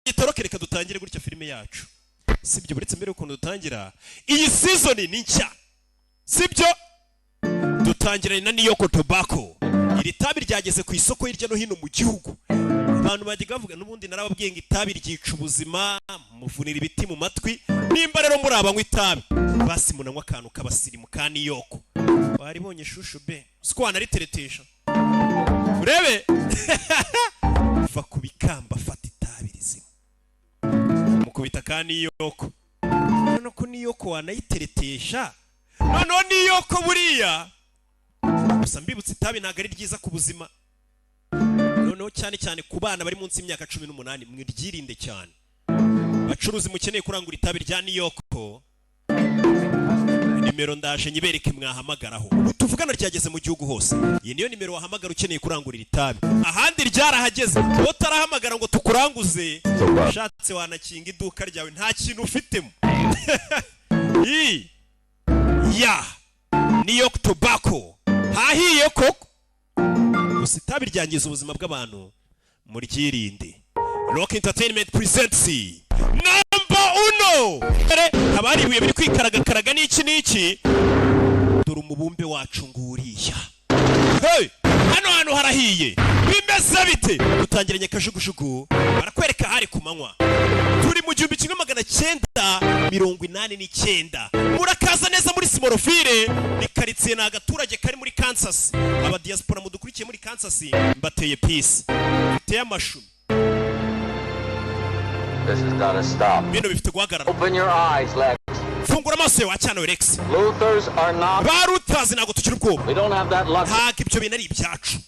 itoroke reka dutangire gutya filime yacu sibyo buretse mbere ukuntu dutangira iyi season ni nshya sibyo dutangiranye na New York Tobacco iri tabi ryageze ku isoko hirya no hino mu gihugu abantu bagiye bavuga n'ubundi narababwiye ngo itabi ryica ubuzima muvunira ibiti mu matwi nimba rero muri abanywa itabi basi munanywa akantu k'abasirimu ka New York waribonye shushu be siko wanariteretesha urebe va kubikamba fata itabi rizima mukubita ka New York none ko New York wanayiteretesha none New York buriya gusa mbibutse itabi ntago ari ryiza ku buzima noneho cyane ku bana bari munsi y'imyaka 18 mwiryirinde cyane bacuruzi mukeneye kurangura itabi rya New York nimero ndaje nyibereke mwahamagaraho tuvugana ryageze mu gihugu hose iyi niyo nimero wahamagara ukeneye kurangurira itabi ahandi ryarahageze utarahamagara ngo tukuranguze ushatse wanakinga iduka ryawe nta kintu ufitemo ya New York Tobacco hahiye koko gusa itabi ryangiza ubuzima bw'abantu muri kirinde Rock Entertainment presents number 1 abari buye biri kwikaraga n'iki dore umubumbe wacu nguriya hey hano harahiye bimeze bite utangiranye kajugujugu barakwereka hari kumanywa turi mu 1989 murakaza neza muri Smallville ni karitsiye na agaturage kari muri Kansas aba diaspora mudukurikiye muri Kansas mbateye peace biteye amashumi. This has got to stop. Bino bifite guhagarara. Open your eyes, Lex. Fungura amaso yawe cyane Lex. Luthers are not. Barutazi nago tukiri ubwoba. We don't have that luck. Nta ibyo bintu ari ibyacu.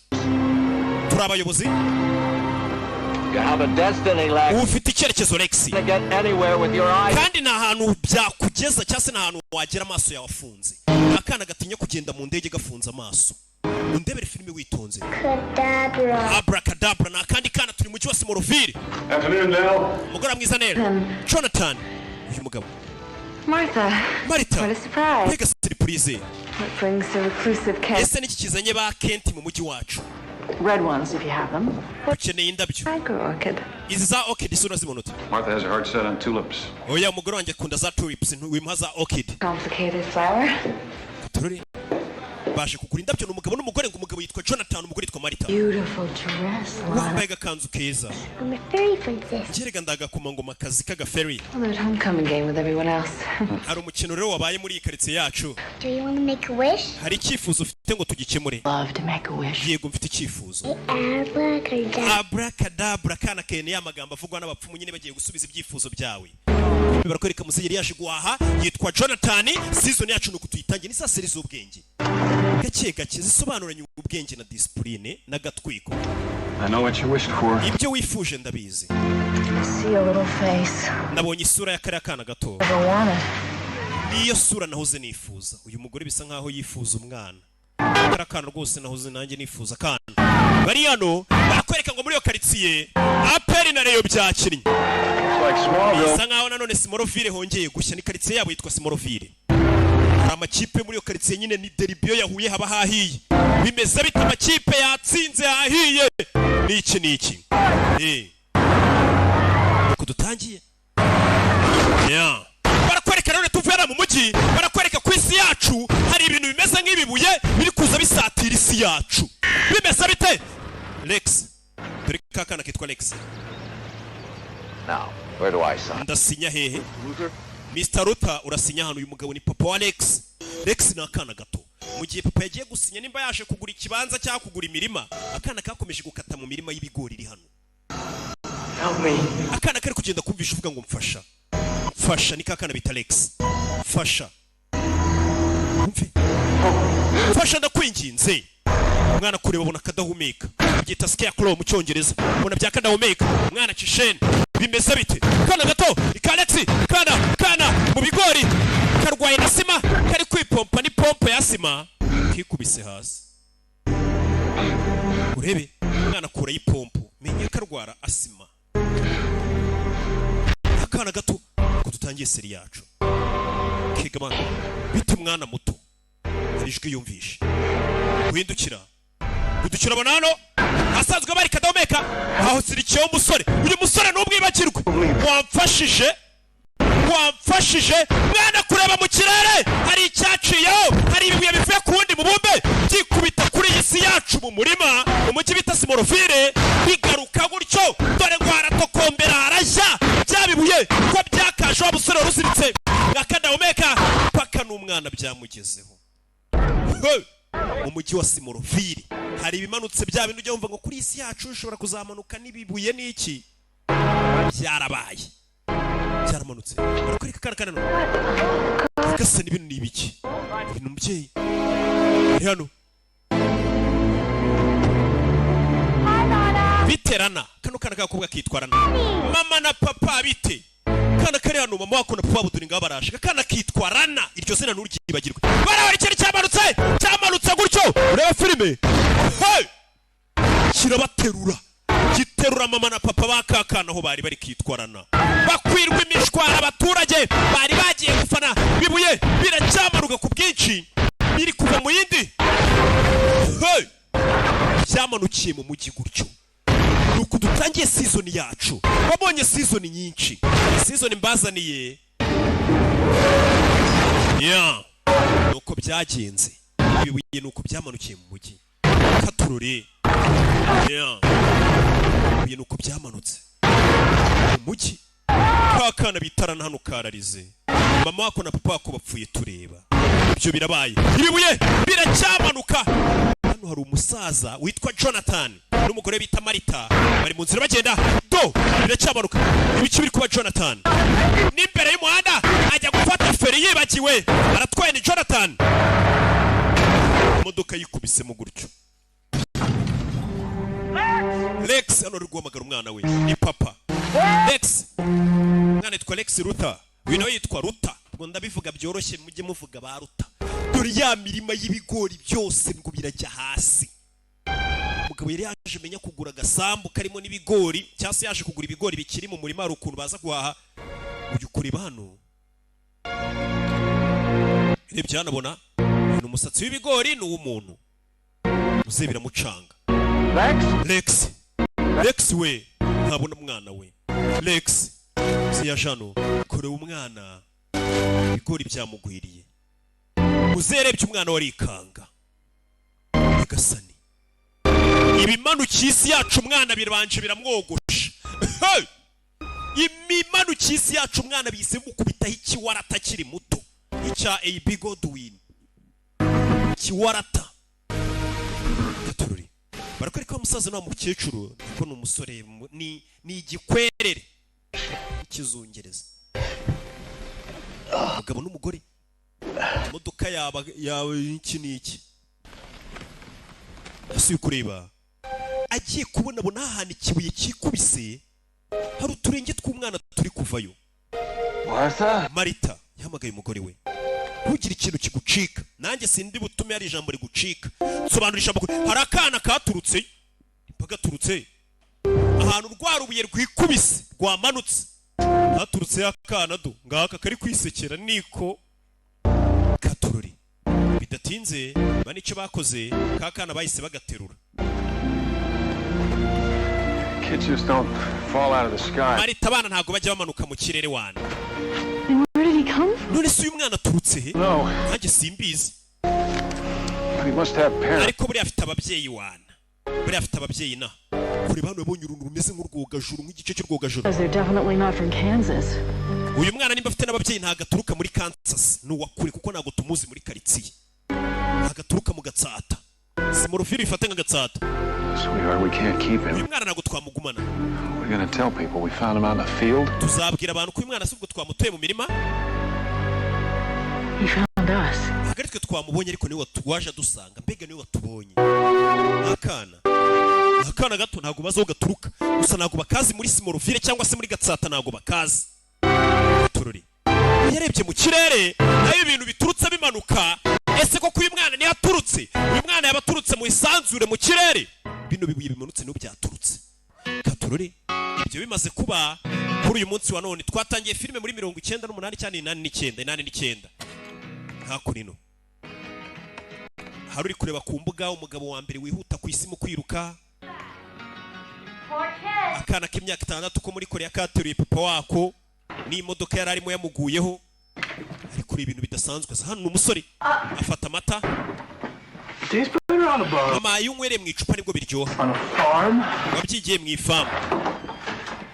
Turabayobozi. You have a destiny, Lex. Ufite icyerekezo Lex. You can't get anywhere with your eyes. Kandi nta hantu byakugeza cyase nta hantu wagera amaso yawe afunze. Akana gatinya kugenda mu ndege gafunze amaso. Undebere filime witonze. Kadabra. Abracadabra na kandi kana turi mu cyo Smallville. Afternoon, Nell. Mugora mwiza nera. Jonathan. Uyu mugabo. Martha. Marita. What a surprise. Mega surprise. What brings the reclusive Kent? Ese niki kizanye ba Kent mu mujyi wacu? Red ones if you have them. Ukeneye indabyo. Tiger orchid. Izi za orchid sura zibonute. Martha has a hard set on tulips. Oya mugoro wanjye akunda za tulips wimuha za orchid. Complicated flower. Turore. Baje kugura indabyo n'umugabo n'umugore ngo umugabo yitwa Jonathan umugore yitwa Marita. Beautiful dress. Wambaye gakanzu keza. I'm a fairy princess. Jerega ndagakoma ngo makazi kaga fairy. Well, that homecoming game with everyone else. Hari umukino rero wabaye muri iyi karitsiye yacu. Do you want to make a wish? Hari icyifuzo ufite ngo tugikemure. Love to make a wish. Yego mfite icyifuzo. Abracadabra. Abracadabra kana kene ya magambo avugwa n'abapfumu nyine bagiye gusubiza ibyifuzo byawe. Barakwereka musenyeri yaje guhaha yitwa Jonathan season yacu nuko tuyitangiye ni saseri z'ubwenge. Gake zisobanuranye ubwenge na discipline na gatwiko. I know what you wished for. Ibyo wifuje ndabizi. See a little face. Nabonye isura ya kare kana gato. Never wanted. Niyo sura nahoze nifuza. Uyu mugore bisa nkaho yifuza umwana. Kare kana rwose nahoze nanjye nifuza kana. Bari hano barakwereka ngo muri yo karitsiye aperi na Reyo byakinnye. Bisa nkaho nanone Smallville hongeye gushya ni karitsiye yabo yitwa Smallville. Amakipe muri yo karitsiye nyine ni deribyo yahuye haba hahiye. Bimeze bita amakipe yatsinze hahiye. Niki. Kudutangiye. Yeah. Barakwereka rero tuvera mu mujyi, barakwereka ku isi yacu hari ibintu bimeze nk'ibibuye biri kuza bisatira isi yacu. Bimeze bite? Lex. Dore kakana kitwa Lex. Now, where do I sign? Ndasinya hehe? Luther? Mr. Ruta urasinya hano uyu mugabo ni papa wa Lex. Lex ni akana gato. Mu gihe papa yagiye gusinya nimba yaje kugura ikibanza cyangwa kugura imirima, akana kakomeje gukata mu mirima y'ibigori iri hano. Help me. Akana kari kugenda kumvisha uvuga ngo mfasha. Fasha ni kakana bita Lex. Fasha. Umve. Fasha ndakwinginze. Umwana kureba bona kadahumeka. Byita scarecrow mu cyongereza. Bona byakadahumeka. Umwana cishene. Bimeze bite? Kana gato, ikalexi, kana mu bigori. Karwaye na sima, kari kwipompa ni pompe ya sima. Kikubise hasi. Urebe, umwana kura y'ipompo. Menye karwara asima. Akana gato ko tutangiye seri yacu. Kigama bite umwana muto. Ijwi yumvishe. Windukira banano asanzwe bari kadahumeka aho sirikiye umusore uyu musore n'ubwibakirwe wamfashije mwana kureba mu kirere hari icyaciyeho hari ibibuye bivuye ku wundi mubumbe byikubita kuri iyi si yacu mu murima mu mujyi bita Simorofire bigaruka gutyo dore ngo haratokombera harashya bya bibuye ko byakaje wa busore ruziritse ngakadahumeka paka n'umwana byamugezeho mu mujyi wa Simorofire hari ibimanutse bya bintu ujya wumva ngo kuri iyi si yacu ushobora kuzamanuka n'ibibuye n'iki byarabaye cyaramanutse ariko kana gasa n'ibintu n'ibiki ibintu umubyeyi hano biterana kano kana kakobwa kitwarana mama na papa bite kana kari hano mama wako na papa buduri ngaba barashika kana kitwarana iryo zina n'uryibagirwe barawe cyari cyamanutse gutyo ureba filime kirabaterura giterura mama na papa bakakana aho bari kitwarana bakwirwa imishwara abaturage bari bagiye gufana bibuye biracyamaruka ku bwinshi biri kuva mu yindi byamanukiye mu mujyi gutyo nuko dutangiye season yacu wabonye season nyinshi season mbazaniye nuko byagenze bibuye nuko byamanukiye mu mujyi katurore bibuye nuko byamanutse mu mujyi kakana bitarana hano kararize mama wako na papa wako bapfuye tureba ibyo birabaye ibibuye biracyamanuka hano hari umusaza witwa Jonathan n'umugore bita Marita bari mu nzira bagenda biracyamanuka ibiki biri kuba Jonathan n'imbere y'umuhanda ajya gufata feri yibagiwe aratwaye ni Jonathan imodoka yikubisemo gutyo Lex hano rwamagara umwana we ni papa Lex mwana yitwa Lex Ruta uyu nawe yitwa Ruta ngo ndabivuga byoroshye mujye muvuga ba Ruta dore ya mirima y'ibigori byose ngo birajya hasi umugabo yari yaje menya kugura agasambu karimo n'ibigori cyase yaje kugura ibigori bikiri mu murima ari ukuntu baza guhaha uyu kureba hano rebye hanabona ni umusatsi w'ibigori ni uw'umuntu muze biramucanga Lex we ntabona umwana we Lex siyajano kore umwana ibigori byamugwiriye muzerebye umwana warikanga bigasani ibimanukiye isi yacu umwana birabanje biramwogosha imimanukiye isi yacu umwana bise mukubitaho ikiwarata kiri muto icya AB Godwin ikiwarata gatururi barakwereka umusaza na mukecuru niko n'umusore ni igikwerere ikizungereza umugabo n'umugore imodoka yawe iki niki asuye kureba agiye kubona ahantu ikibuye kikubise hari uturenge tw'umwana turi kuvayo Marita yahamagaye umugore we ntugire ikintu kigucika nanjye sindi butume hari ijambo rigucika sobanura ijambo hari akana katurutse pagaturutse ahantu rwarubuye rwikubise rwamanutse haturutse akana ngaka kari kwisekera niko katururi bidatinze banicyo bakoze kakana bahise bagaterura Kids just don't fall out of the sky. Marita abana ntago bajya bamanuka mu kirere wana Where did he come from? none se uyu mwana aturutse he nanjye simbizi He must have parents. ariko buriya afite ababyeyi wana buriya afite ababyeyi na kuri bano babonye uruntu rumeze nk'urwogajuru nk'igice cy'urwogajuru Because they're definitely not from Kansas. uyu mwana nimba afite n'ababyeyi ntago aturuka muri Kansas ni uwakure kuko ntago tumuzi muri karitsiye ntago aturuka mu Gatsata Simorofire ifate nka Gatsata Sweetheart, we can't keep uyu him. mwana ntago twamugumana We're gonna tell people we found him out in the field. tuzabwira abantu ko uyu mwana asubwo twamutuye mu mirima He found us. ntago ari twe twamubonye ariko niwe waje adusanga mbega niwe watubonye akana gato ntago bazaho gaturuka gusa ntago bakazi muri Simorofire cyangwa se muri Gatsata ntago bakazi tururi yarebye mu kirere nayo ibintu biturutse bimanuka ese koko uyu mwana niyo aturutse uyu mwana yabaturutse mu isanzure mu kirere bino bibuye bimanutse no byaturutse katururi ibyo bimaze kuba kuri uyu munsi wa none twatangiye filime muri 98 cyane 89 hakurino hari uri kureba ku mbuga umugabo wa mbere wihuta ku isi mu kwiruka akana k'imyaka 6 ko muri Korea kateruye papa wako n'imodoka yari arimo yamuguyeho ari kuri ibintu bidasanzwe. Hano umusore afata amata mama yunywere mu icupa nibwo biryoha. Wabyigiye mu ifamu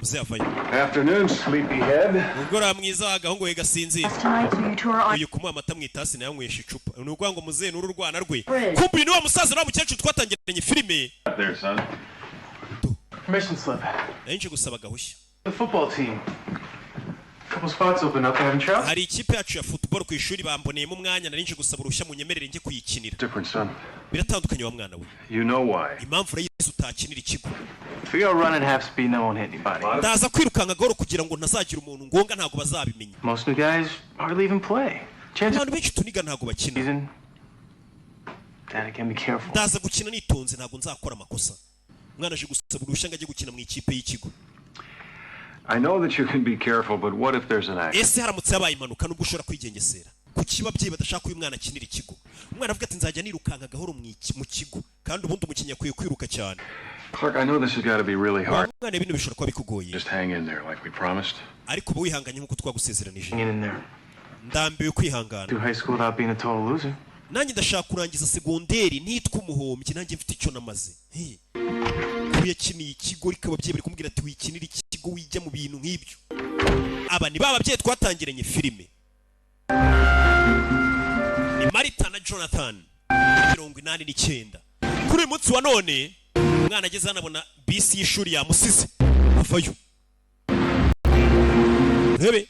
uzavayo. Afternoon, sleepyhead. Ugora mwiza agahungu we gasinzira. Uyu kumuha amata mu itasi nayo nywesha icupa. Nubwo ngo muze nuru rwana rwe. Kumbi ni wa musaza na mukecuru twatangiranye filime. There, son. Permission slip. Nje gusaba gahushya. The football team. Couple spots open up, haven't you? Hari ikipe yacu ya football ku ishuri bamboneyemo umwanya nari nje gusaba urushya munyemerere nje kuyikinira. Different, son. Biratandukanye wa mwana we. You know why. Impamvu rero utakinira ikigo. If we go run at half speed, no one hit anybody. Ndaza kwirukanka gahoro kugira ngo ntazagira umuntu ngonga ntago bazabimenya. Most new guys hardly even play. Chances Abantu benshi tuniga ntago bakina. season. Daddy can be careful. Ndaza gukina nitonze ntago nzakora amakosa. Mwana aje gusaba urushya ngaje gukina mu ikipe y'ikigo. I know that you can be careful, but what if there's an accident? Ese haramutse yabaye impanuka nubwo ushobora kwigengesera. Kuki ababyeyi badashaka uyu mwana akinira ikigo? Umwana avuga ati nzajya nirukanka gahoro mu kigo kandi ubundi umukinnyi akwiye kwiruka cyane. Clark, I know this has got to be really hard. Mwana ibintu bishobora kuba bikugoye. Just hang in there like we promised. Ariko uba wihanganye nk'uko twagusezeranije. Hanging in there. Ndambiwe kwihangana. Do high school without being a total loser. Nanjye ndashaka kurangiza segonderi nitwa umuhombyi nanjye mfite icyo namaze. Yakiniye ikigo rika ababyeyi bari kumubwira ati wikinira ikigo wijya mu bintu nk'ibyo. Aba ni bababyeyi twatangiranye filime. Ni Marita na Jonathan 89. Kuri uyu munsi wa none umwana ageze anabona bisi y'ishuri yamusize avayo. Rebe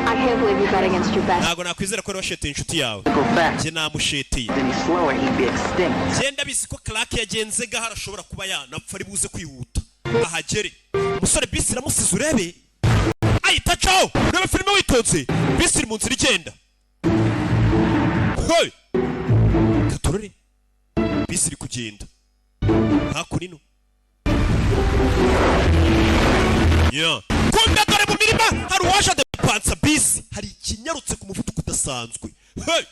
I can't believe you bet against your best. ntago nakwizera ko washete inshuti yawe. Go fast, Je namushetiye. then he's slower, he'd be extinct. Genda bisi ko Clark yagenze gahara ashobora kuba yanapfa ari buze kwihuta. Ahagere. Umusore bisi iramusize urebe. Ayita ciao. Urebe filime witonze. Bisi iri mu nzira igenda. Hey! Katorore. Bisi iri kugenda. Hakurino. Yeah. Kumbe dore mu mirima hari uwaje adepansa bisi. Hari ikinyarutse ku muvuduko udasanzwe. Hey!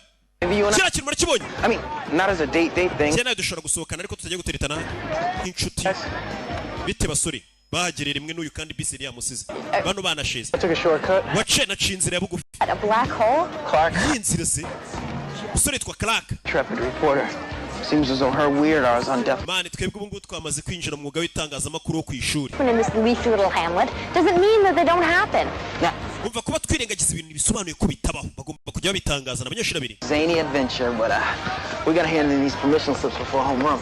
Maybe you and Kira kintu murakibonye. I mean, not as a date thing. Cyane dushobora gusohokana ariko tutajya guteretana nk'inshuti. Bite basore bahagerera imwe n'uyu kandi bisi yari yamusize. Bano banasheze. I took a shortcut. Wace na cinzira ya bugufi. A black hole? Clark, Yinzira se. Usore twa Clark. intrepid reporter. Seems as though her weird hours on death. Mane twebwe ubu ngubu twamaze kwinjira mu mwuga w'itangazamakuru wo ku ishuri. In this leafy little hamlet doesn't mean that they don't happen. Now, Umva kuba twirengagiza ibintu bisobanuye ko bitabaho. Bagomba kujya babitangaza n'abanyeshuri babiri. zany adventure, but we gotta hand in these permission slips before homeroom.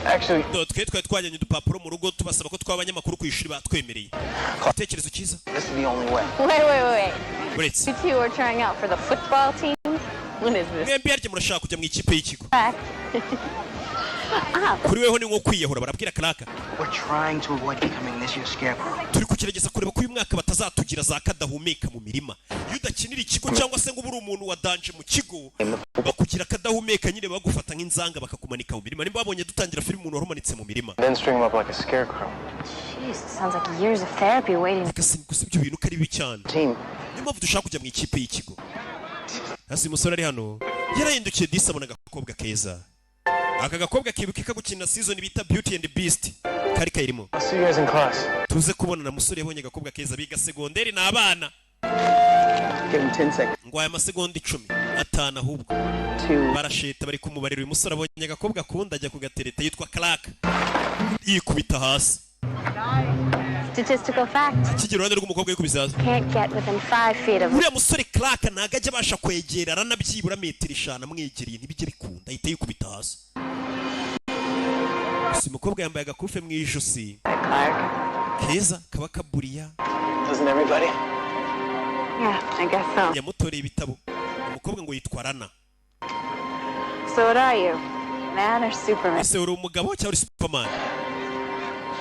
Actually, Twe twajyanye udupapuro mu rugo tubasaba ko twaba abanyamakuru ku ishuri batwemereye. Igitekerezo cyiza. this is the only way. Wait. Uretse. You two are trying out for the football team? What is this? Mwembi harya murashaka kujya mu ikipe y'ikigo. Back. Kuri weho ni nko kwiyahura barabwira Clark. We're trying to avoid becoming this year's scarecrow. Turi kugerageza kureba ko uyu mwaka batazatugira za kadahumeka mu mirima. Iyo udakinira ikigo cyangwa se ngo uburi umuntu wa danje mu kigo bakugira kadahumeka nyine bagufata nk'inzanga bakakumanika mu mirima. Nimba babonye dutangira filime umuntu warumanitse mu mirima. Then string him up like a scarecrow. Jeez, sounds like years of therapy waiting. Gusa ibyo bintu kari bibi cyane. Team. Niyo mpamvu dushaka kujya mu ikipe y'ikigo. Hasi umusore ari hano yarahindukiye disi abona agakobwa keza. Aka gakobwa kibuka gukina season bita Beauty and the Beast. Kari kayirimo. I'll see you guys in class. Tuze kubona na musore yabonye agakobwa keza biga segonderi n'abana. Give him 10 seconds. Ngo aya masegonda 10 atana ahubwo. 2. Barasheta bari kumubarira uyu musore abonye agakobwa kundi ajya kugatereta yitwa Clark. Yikubita hasi. Statistical fact. Kigera uruhande rw'umukobwa yikubise hasi. Can't get within 5 feet of Uriya musore Clark ntago ajya abasha kwegera aranabyibura metero 5 amwegereye ntibijye bikunda ahita yikubita hasi. Si umukobwa yambaye agakufe mu ijosi. Clark. Keza kaba kaburiya. Doesn't everybody? Yeah, I guess so. Yamutoreye ibitabo. Umukobwa ngo yitwa Rana. So what are you? Man or Superman? Ese uri umugabo cyangwa uri Superman?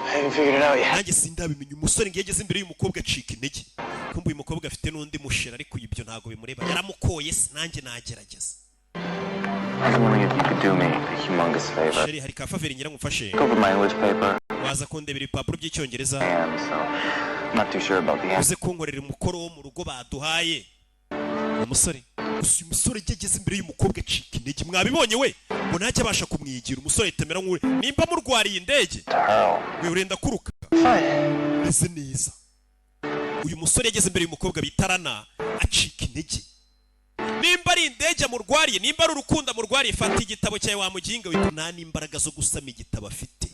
I haven't figured it out yet. Nanjye sindabimenya umusore ngiye ageze imbere y'umukobwa acika intege. Kumbe uyu mukobwa afite n'undi mushera ariko ibyo ntago bimureba. Yaramukoye se nanjye nagerageza. I was wondering if you could do me a humongous favor. Sheri hari ka faveri nyiramufashe. Go over my English paper. Waza kundebera ibipapuro by'icyongereza. And so, I'm not too sure about the answer. Uze kunkorera umukoro wo mu rugo baduhaye. Umusore. Gusa uyu musore ageze imbere y'umukobwa acika intege. Mwabibonye we? ngo ntajya abasha kumwigira. Umusore yitemera nk'uri nimba murwariye indege we urenda kuruka ese neza. Uyu musore yageze imbere y'umukobwa bitarana acika intege. Nimba ari indege murwariye, nimba ari urukundo murwariye, fata igitabo cyawe wa muginga we, nta n'imbaraga zo gusama igitabo afite.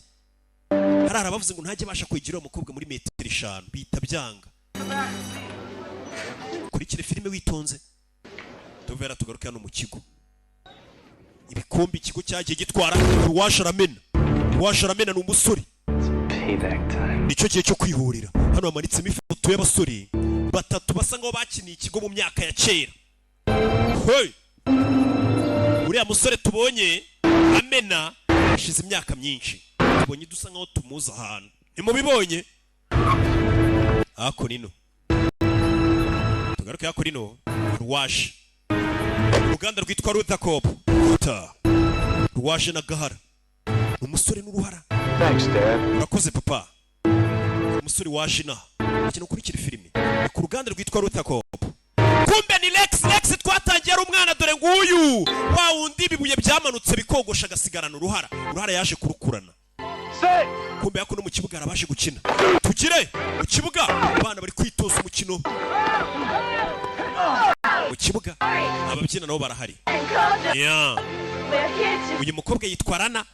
Harara bavuze ngo ntajya abasha kwigira umukobwa muri metero 5 bita byanga. Kurikire filime witonze. Tuvera tugaruka hano mu kigo. Ibikombe ikigo cyagiye gitwara Rwasharamena ni umusore. Nicyo gihe cyo kwihurira. Hano hamanitsemo ifoto y'abasore batatu basa ngaho bakiniye ikigo mu myaka ya kera. Hey! Uriya musore tubonye Amena ashize imyaka myinshi. Tubonye dusa ngaho tumuza ahantu. Nimubibonye? Ako nino. Tugaruke ako nino. Rwash. Uruganda rwitwa Rutacop. Rwaje na Gahara. Umusore n'uruhara. Thanks, Dad. Urakoze papa. Umusore waje na. Akino kurikira filime. Ku ruganda rwitwa Rutacop. Kumbe ni Lex twatangiye ari umwana dore nguyu. Wa wundi bibuye byamanutse bikogosha gasigarana uruhara. Uruhara yaje kurukurana. Kumbe yako no mu kibuga arabashe gukina. Tugire mu kibuga abana bari kwitoza umukino. Mu kibuga ababyina nabo barahari. Uyu mukobwa yitwarana.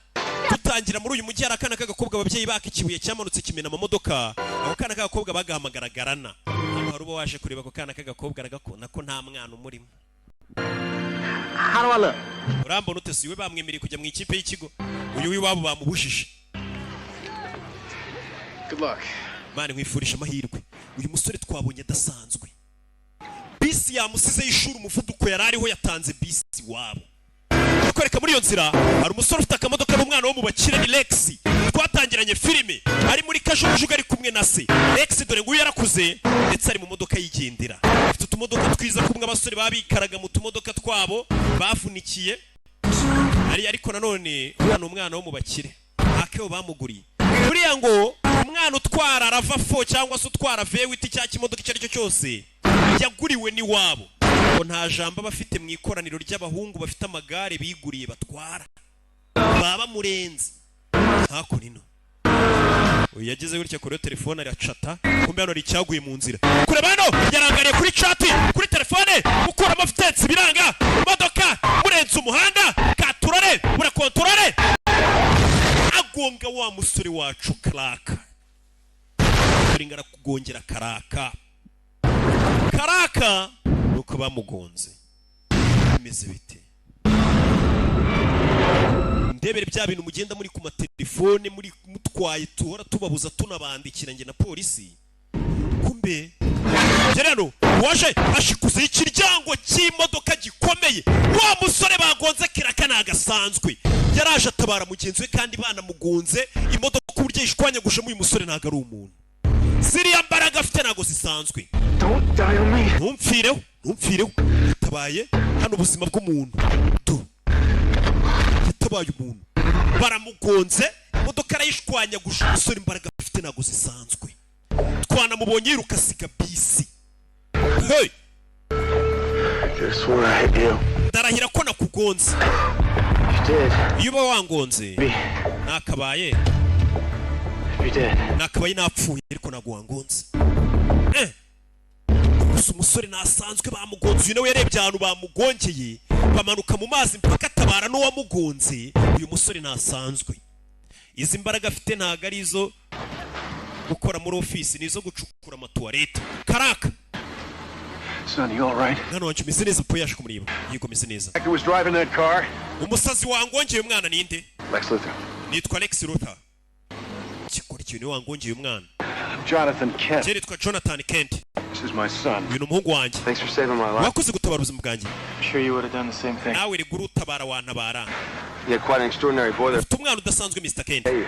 Dutangira muri uyu mujyi arakana k'agakobwa ababyeyi baka ikibuye cyamanutse kimena amamodoka. Ako kana k'agakobwa bagahamagaragarana. Hano hari ubo waje kureba ko kana k'agakobwa aragakona ko nta mwana umurimo. How do I look? Urambona utese iwe bamwemereye kujya mu ikipe y'ikigo. Uyu w'iwabo bamubujije. Good luck. Mane nkwifurisha amahirwe. Uyu musore twabonye adasanzwe. Bisi yamusize y'ishuri umuvuduko yarariho yatanze bisi wabo. Kwereka muri iyo nzira hari umusore ufite akamodoka n'umwana wo mu bakire ni Lex. Twatangiranye filime ari muri kajugujugu ari kumwe na se. Lex dore nguyu yarakuze ndetse ari mu modoka yigendera. Afite utumodoka twiza kumwe abasore babikaraga mu tumodoka twabo bavunikiye. Ariko nanone umwana wo mu bakire. Akeo bamuguriye. Buriya ngo umwana utwara Rava 4 cyangwa se utwara V8 cya kimodoka icyo ari cyo cyose yaguriwe ni wabo. Ngo nta jambo bafite mu ikoraniro ry'abahungu bafite amagare biguriye batwara. Baba murenze. Hako nino. Yageze gutya kuri telefone aracata. Kumbe hano ari cyaguye mu nzira. Kure bano yarangariye kuri chat, kuri telefone, ukora amafitensi biranga. Imodoka murenze umuhanda, katurare, burakontorare. Agonga wa musore wacu Karaka. Turingara kugongera Karaka. Karaka nuko bamugonze. Bimeze bite? Ndebere bya bintu mugenda muri ku matelefone muri mutwaye tuhora tubabuza tunabandikira nge na polisi. Kumbe gerano waje ashikuze ikiryango cy'imodoka gikomeye. Wa musore bagonze Karaka nagasanzwe. Yaraje atabara mugenzi we kandi bana mugonze imodoka uburyo ishwanyaguje mu musore ntago ari umuntu. Ziriya mbaraga afite nago zisanzwe. Don't die on me. Ntumfireho. Tabaye hano ubuzima bw'umuntu. Tabaye umuntu. Baramugonze imodoka arayishwanyaguje umusore imbaraga afite nago zisanzwe. Twanamubonye yiruka siga bisi. Hey! Just swore I hit you. Darahira ko nakugonze. You did. Iyo uba wangonze nakabaye. You did. Nakabaye napfuye ariko naguwangonze. Umusore nasanzwe bamugonze uyu nawe yarebye ahantu bamugongeye bamanuka mu mazi mpaka atabara no wamugonze. Uyu musore nasanzwe. Izi mbaraga afite ntago ari izo gukora muri office nizo gucukura amatuwarete. Karaka. Son, you all right? Nano wancu mise neza po yaje kumuriba. Yego mise neza. Who was driving that car? Umusazi wangongeye umwana ninde? Lex Luthor. Nitwa Lex Luthor. Kikora ikintu wangongeye umwana. Jonathan Kent. Je nitwa Jonathan Kent. This is my son. Uyu umuhungu wanjye. Thanks for saving my life. Wakoze gutabara ubuzima bwanjye. I'm sure you would have done the same thing. Nawe riguru utabara wantabara. You had quite an extraordinary boy there. Umwana udasanzwe Mr. Kent. Hey.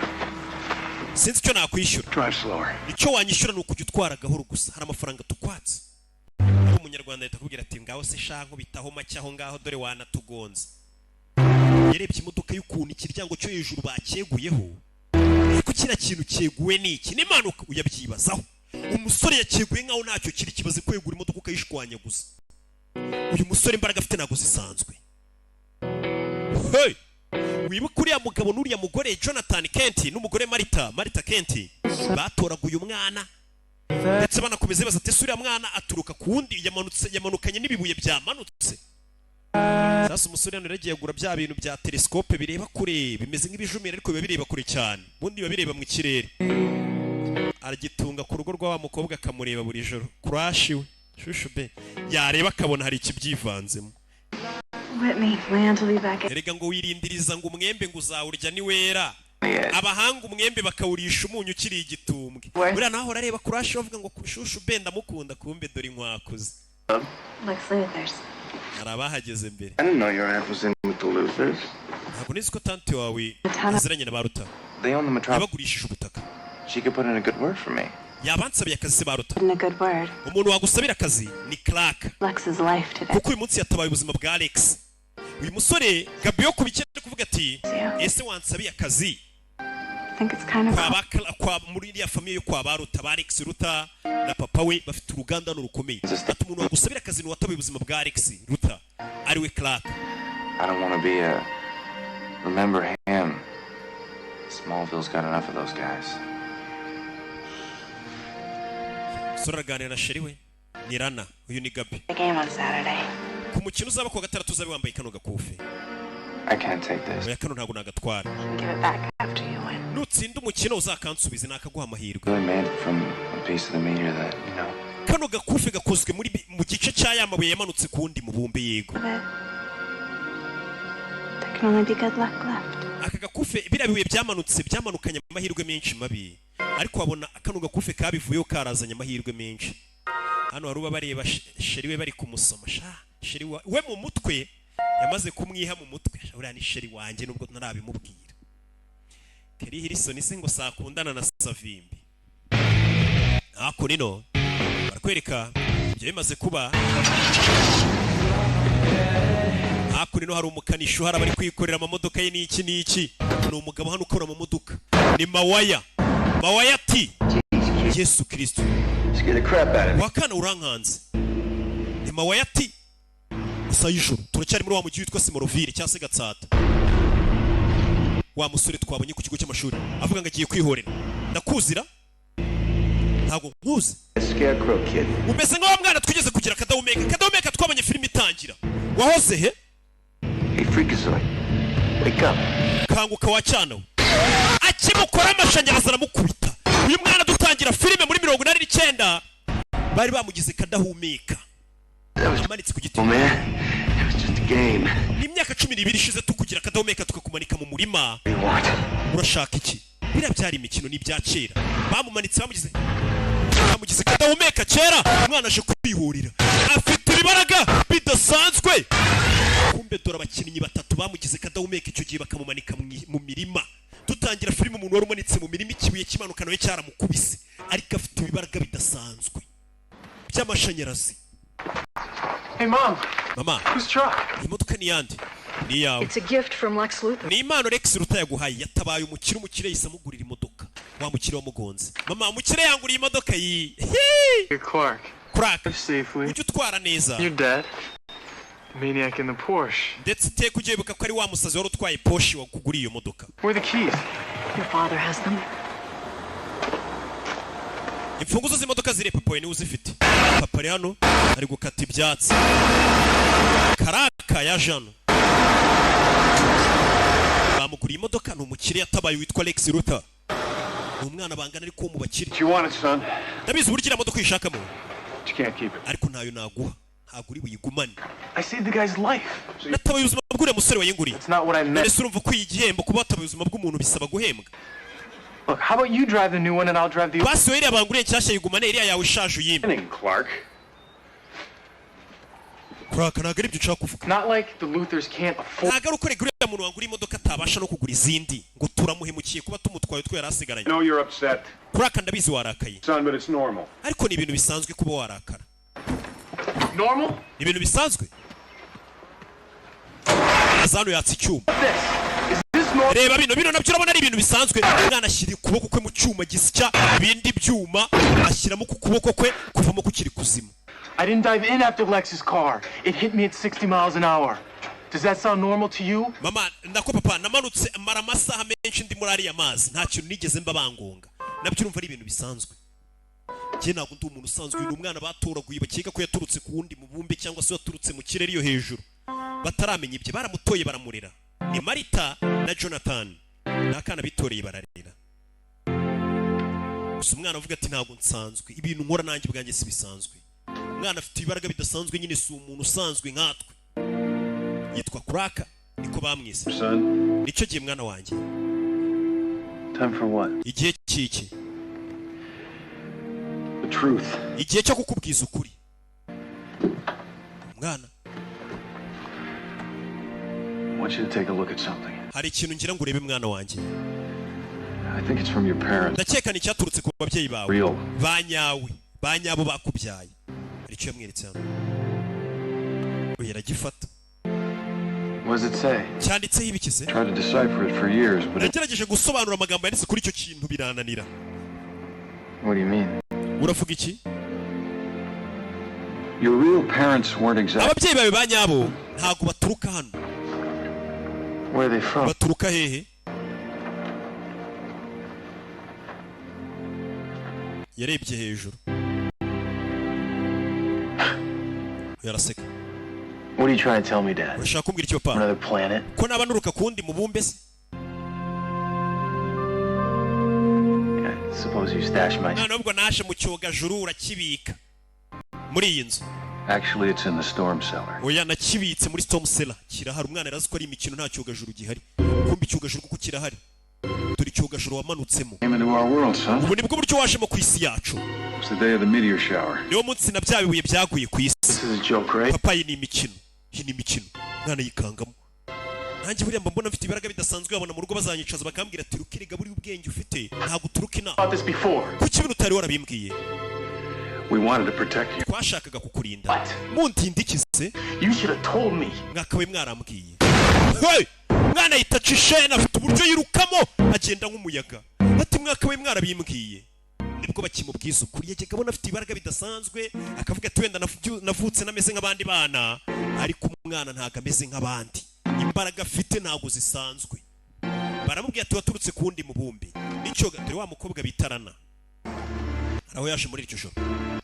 Sinzi icyo nakwishyura. Drive slower. Icyo wanyishyura nuko ujya utwara gahoro gusa. Hari amafaranga tukwatse. Ari umunyarwanda ahita akubwira ati ngaho se shanko bitaho make aho ngaho dore wanatugonze. Yarebye imodoka y'ukuntu ikiryango cyo hejuru bakeguyeho. Ariko kira kintu cyeguwe niki? N'impanuka uyabyibazaho. Umusore yakeguye nkaho ntacyo kiri kibaze kwegura imodoka ukayishwanya gusa. Uyu musore imbaraga afite nago zisanzwe. Hey! wibuka uriya mugabo n'uriya mugore Jonathan Kent n'umugore Martha Kent batoraguye umwana ndetse banakomeza baza ati uriya mwana aturuka ku wundi yamanukanye n'ibibuye byamanutse. Sasa umusore hano yaragiye agura bya bintu bya telescope bireba kure bimeze nk'ibijumira ariko biba bireba kure cyane ubundi biba bireba mu kirere. Aragitunga ku rugo rwa mukobwa akamureba buri joro. Crush we shushu be yareba akabona hari ikibyivanzemo. Whitney, my aunt will be back. Erega ngo wirindiriza ngo umwembe ngo uzawurya ni wera. Abahanga umwembe bakawurisha umunyu ukiri igitumbwe. Buriya naho arareba Crush bavuga ngo shushu be ndamukunda kumbe dore inkwakuze. Lex Luthor's. Arabahageze mbere. I didn't know your aunt was in with the Luthors. Ntabwo nizi ko tante wawe aziranye na Baruta. They own the metropolis. Yabagurishije ubutaka. She could put in a good word for me. Yabansabiye akazi Baruta. In a good word. Umuntu wagusabira akazi ni Clark. Lex's life today. Kuko uyu munsi yatabaye ubuzima bwa Alex. Uyu musore Gabio kubikende kuvuga ati ese wansabiye akazi. I think it's kind of kwa muri iriya famille yo kwa Baruta Alex Ruta na papa we bafite uruganda n'urukomeye. Ati umuntu wagusabira akazi ni watabaye ubuzima bwa Alex Ruta ari we Clark. I don't want to be a remember him. Smallville's got enough of those guys. Soraganira na sheri we ni Rana uyu ni Gabi. the game on Saturday. Ku mukino uzaba ku gatandatu uzabe wambaye kano gakufi. I can't take this. Oya kano ntabwo nagatwara. Give it back after you win. Nutsinda umukino uzakansubize nakaguha amahirwe. Really made it from a piece of the meteor that, you know. Kano gakufi gakozwe mu gice cya yamabuye yamanutse kundi mubumbe yego. There can only be good luck left. Aka gakufe birabiwe byamanukanye amahirwe menshi mabi. Ariko wabona kano gakufe kabivuyeho karazanye amahirwe menshi. Hano haruba bareba sheri we bari kumusoma sheri we mu mutwe yamaze kumwiha mu mutwe. Uriya ni sheri wanjye nubwo ntarabimubwira. Kelly Harrison se ngo sakundana na Savimbi. Ako nino barakwereka ibyo bimaze kuba. Ako nino hari umukanishi hari bari kwikorera amamodoka ye n'iki ni umugabo hano ukora mu modoka. Ni Mawaya ati Yesu Kristo. Wakana urankanze. Ni Mawaya ati Sayijuru turacyari muri wa mujyi witwa Simoroville cyangwa se Gatsata. Wa musore twabonye ku kigo cy'amashuri avuga ngo agiye kwihorera. Ndakuzira ntabwo nkuzi. Scarecrow kid. Umeze nka wa mwana twigeze kugira Kadahumeka twabonye filime itangira. Wahoze he? Hey, Freakazoid. Wake up. Kanguka wacyana we. Akimukora amashanyarazi aramukubita. Uyu mwana dutangira filime muri 1989 bari bamugize Kadahumeka. Amanitse ku giti. Oh man, it was just a game. Ni imyaka 12 ishize tukugira Kadahumeka tukakumanika mu murima. What? Urashaka iki? Bira byari imikino ni bya kera. Bamumanitse bamugize Kadahumeka kera umwana aje kwihurira. Afite ibaraga bidasanzwe. Kumbe dora abakinnyi batatu bamugize Kadahumeka icyo gihe bakamumanika mu mirima. Tutangira filime umuntu wari umanitse mu mirima ikibuye kimanuka nawe cyaramukubise. Ariko afite ibaraga bidasanzwe. By'amashanyarazi. Hey, Mom. Mama. Whose truck? Imodoka ni yandi. Ni yawe. It's a gift from Lex Luthor. Ni impano Lex Luthor yaguhaye yatabaye umukire yisamugurira imodoka. Wa mukire wamugonze. Mama umukire yanguriye imodoka yi. You're Clark. Crack. Safely. Ujye utwara neza. Your dad. The maniac in the Porsche. Ndetse teka ugiye buka ko ari wa musazi wari utwaye Porsche wakuguriye iyo modoka. Where are the keys? Your father has them. Imfunguzo z'imodoka zire papa ni uzifite. Papa ari hano ari gukata ibyatsi. Karaka ya Jano. Bamuguriye imodoka n'umukire yatabaye witwa Lex Luthor. Umwana bangana ariko mu bakire. You want it, son? Ndabizi uburyo ira modoka ishakamo. You can't keep it. Ariko ntayo naguha. Ntaguri buyigumane. I saved the guy's life. Natabaye ubuzima bw'ure musore wayinguriye. It's not what I meant. Ese urumva ko igihembo kuba watabaye ubuzima bw'umuntu bisaba guhembwa. Look, how about you drive the new one and I'll drive the old? Basi iriya banguriye nshyashya yigumane iriya yawe ishaje uyimbe. Clark. Clark ntabwo ari ibyo ushaka kuvuga. Not like the Luthors can't afford. Ntabwo ari uko uriya muntu wanguriye imodoka atabasha no kugura izindi ngo turamuhemukiye kuba tumutwaye utwo yari asigaranye. I know you're upset, Clark ndabizi warakaye. son, but it's normal. Ariko ni ibintu bisanzwe kuba warakara. Normal? Ni ibintu bisanzwe. Azano yatsi icyuma. Is this normal? Reba bino nabyo urabona ari ibintu bisanzwe. Umwana ashyira ukuboko kwe mu cyuma gisya ibindi byuma ashyiramo ku kuboko kwe kuvamo kukiri kuzima. I didn't dive in after Lex's car. It hit me at 60 miles an hour. Does that sound normal to you? mama ndako papa namanutse mara amasaha menshi ndi muri ariya mazi nta kintu nigeze mba bangonga nabyo urumva ari ibintu bisanzwe njye ntabwo ndi umuntu usanzwe uyu umwana batoraguye bakeka ko yaturutse ku wundi mubumbe cyangwa se yaturutse mu kirere iyo hejuru bataramenya ibyo baramutoye baramurera ni Marita na Jonathan n'akana bitoreye bararera gusa umwana avuga ati ntabwo nsanzwe ibintu nkora nanjye bwanjye si bisanzwe umwana afite ibaraga bidasanzwe nyine si umuntu usanzwe nkatwe yitwa Kuraka niko bamwise nicyo gihe mwana wanjye Time for what? igihe kiki The truth. igihe cyo kukubwiza ukuri mwana I want you to take a look at something. hari ikintu ngira ngo urebe mwana wanjye I think it's from your parents. ndakeka ni cyaturutse ku babyeyi bawe Real. banyabo bakubyaye hari icyo yamweretse hano uyu yaragifata What does it say? cyanditseho ibikize Tried to decipher it for years, but nagerageje gusobanura amagambo yanditse kuri icyo kintu birananira What do you mean? uravuga iki your real parents weren't exactly. ababyeyi bawe banyabo ntabwo baturuka hano Where are they from? baturuka hehe yarebye hejuru yaraseka What are you trying to tell me, Dad? urashaka kumbwira icyo papa Another planet? ko naba nuruka kundi mubumbe se I suppose you stashed my... none ubwo naje mu cyogajuru urakibika muri iyi nzu Actually, it's in the storm cellar. oya nakibitse muri storm cellar kirahari umwana yarazi ko ari imikino nta cyogajuru gihari kumbi cyogajuru kuko kirahari turi cyogajuru wamanutsemo Came into our world, son. ubu nibwo buryo wajemo ku isi yacu It's the day of the meteor shower. niwo munsi na bya bibuye byaguye ku isi This is a joke, right? papa iyi ni imikino umwana yikangamo nanjye buriya mba mbona mfite ibaraga bidasanzwe babona mu rugo bazanyicaza bakambwira ati rukiriga buri ubwenge ufite ntabwo uturuka inama About this before. kuki ibintu utari warabimbwiye We wanted to protect you. twashakaga kukurinda What? muntindikize You should have told me. mwakabaye mwarambwiye hey! mwana yitaca ishene afite uburyo yirukamo agenda nk'umuyaga ati mwakabaye mwarabimbwiye nibwo bakimubwiza ukuri yajyaga abona afite ibaraga bidasanzwe akavuga ati wenda navutse nameze nk'abandi bana ariko umwana ntabwo ameze nk'abandi imbaraga afite ntabwo zisanzwe baramubwiye ati waturutse ku wundi mubumbe nicyo dore wa mukobwa bitarana araho yaje muri iryo joro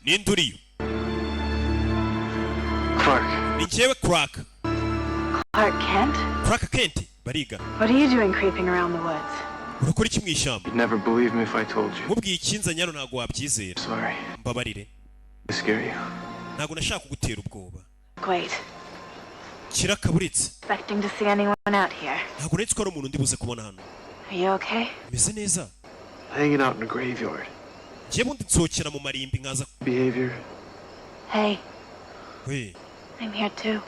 ninde uriyo Clark. ni njyewe Clark Kent bariga What are you doing creeping around the woods? urakora iki mu ishyamba You'd never believe me if I told you. nkubwiye ikinzanye hano ntabwo wabyizera Sorry. mbabarire I scare you. ntabwo nashaka kugutera ubwoba Wait. kirakaburitse Expecting to see anyone out here. ntabwo nari ko ari umuntu ndi buze kubona hano Are you okay? meze neza Hanging out in a graveyard. njye bundi nsohokera mu marimbi nkaza Behavior. Hey, we I'm here too.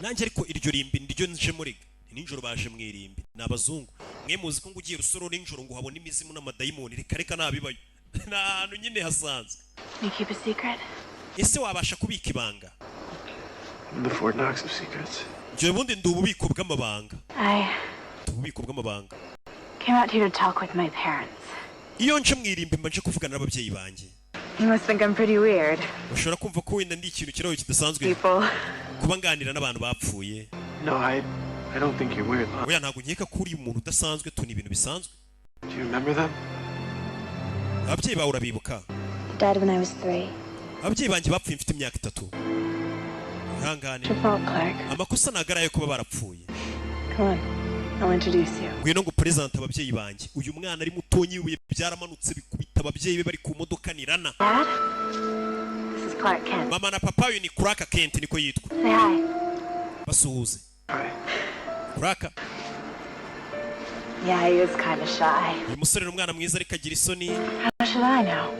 nanjye ariko iryo rimbi niryo nje muri nijoro baje mu irimbi ni abazungu mwe muzi ko ngo ugiye rusoro nijoro ngo habone imizimu n'amadayimoni reka nabibayo ni ahantu nyine hasanzwe You keep a secret? ese wabasha kubika ibanga The Fort Knox of secrets. njye bundi ndi ububiko bw'amabanga I ububiko bw'amabanga came out here to talk with my parents. iyo nje mu irimbi mba nje kuvugana n'ababyeyi banjye You must think I'm pretty weird. ushobora kumva ko wenda ndi ikintu kiraho kidasanzwe People. kuba nganira n'abantu bapfuye No, I don't think you're weird, Mom. oya ntabwo nkeka ko uri umuntu udasanzwe tu ni ibintu bisanzwe Do you remember them? ababyeyi bawe urabibuka Died when I was 3. ababyeyi banjye bapfuye mfite imyaka 3 ihangane It's your fault, Clark. amakosa ntabwo ari ayo kuba barapfuye Come on. I'll introduce you. ngwino ngo perezante ababyeyi banjye uyu mwana ari mutonyi ibuye byaramanutse bikubita ababyeyi be bari ku modoka ni Rana Dad? This is Clark Kent. mama na papa uyu ni Clark Kent niko yitwa Say hi. basuhuze Hi. Clark Yeah, he is kind of shy. uyu musore ni umwana mwiza ariko agira isoni How should I know?